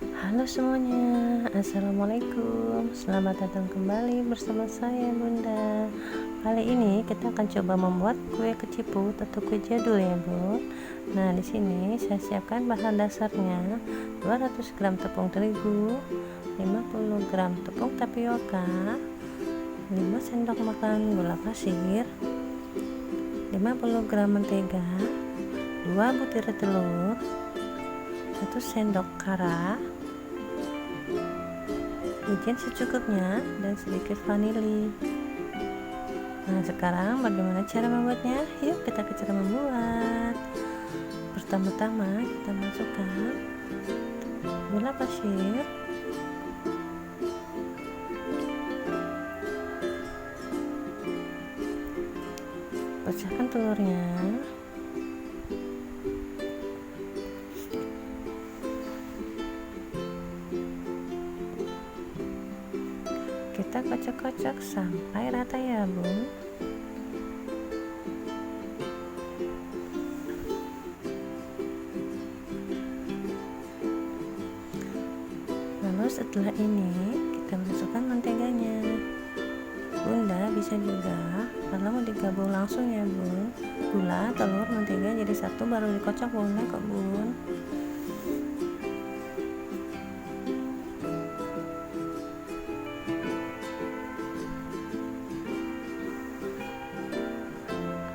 Halo semuanya, assalamualaikum. Selamat datang kembali bersama saya Bunda. Kali ini kita akan coba membuat kue keciput atau kue jadul ya Bun. Nah di sini saya siapkan bahan dasarnya 200 gram tepung terigu, 50 gram tepung tapioka, 5 sendok makan gula pasir, 50 gram mentega, 2 butir telur, 1 sendok kara, wijen secukupnya, dan sedikit vanili. Nah sekarang bagaimana cara membuatnya? Yuk kita ke cara membuat. Pertama-tama kita masukkan gula pasir, pecahkan telurnya, kita kocok-kocok sampai rata ya Bun. Lalu setelah ini kita masukkan menteganya. Bunda bisa juga kalau mau digabung langsung ya Bun, gula, telur, mentega jadi satu baru dikocok boleh kok Bun.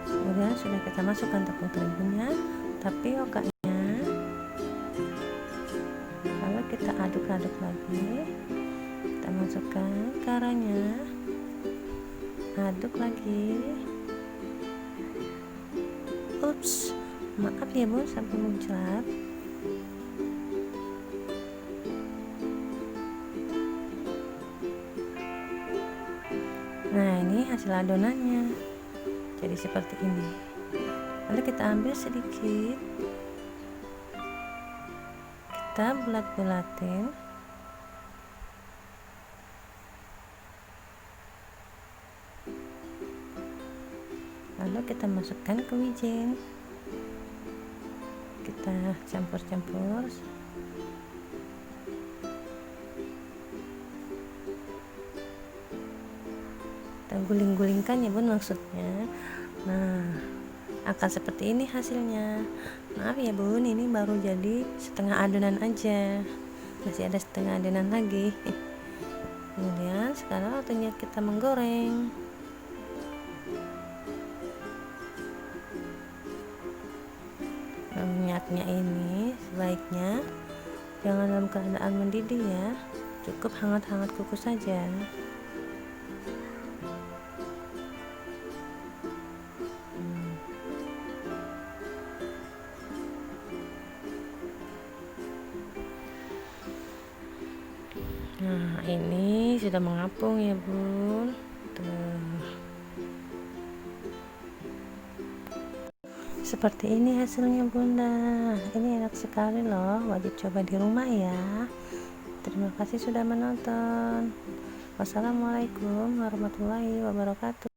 Kemudian sudah kita masukkan tepung terigunya, tapiokanya, lalu kita aduk-aduk lagi, kita masukkan karanya, aduk lagi. Ups, maaf ya Bun sampai muncrat. Nah ini hasil adonannya jadi seperti ini. Lalu kita ambil sedikit, kita bulat-bulatin, lalu kita masukkan ke wijen, kita campur-campur, kita guling-gulingkan ya Bun maksudnya. Nah akan seperti ini hasilnya. Maaf ya Bun, ini baru jadi setengah adonan aja, masih ada setengah adonan lagi. Kemudian sekarang waktunya kita menggoreng. Nah, minyaknya ini sebaiknya jangan dalam keadaan mendidih ya, cukup hangat-hangat kukus saja. Nah ini sudah mengapung ya Bun. Tuh. Seperti ini hasilnya Bunda. Ini enak sekali loh, wajib coba di rumah ya. Terima kasih sudah menonton. Wassalamualaikum warahmatullahi wabarakatuh.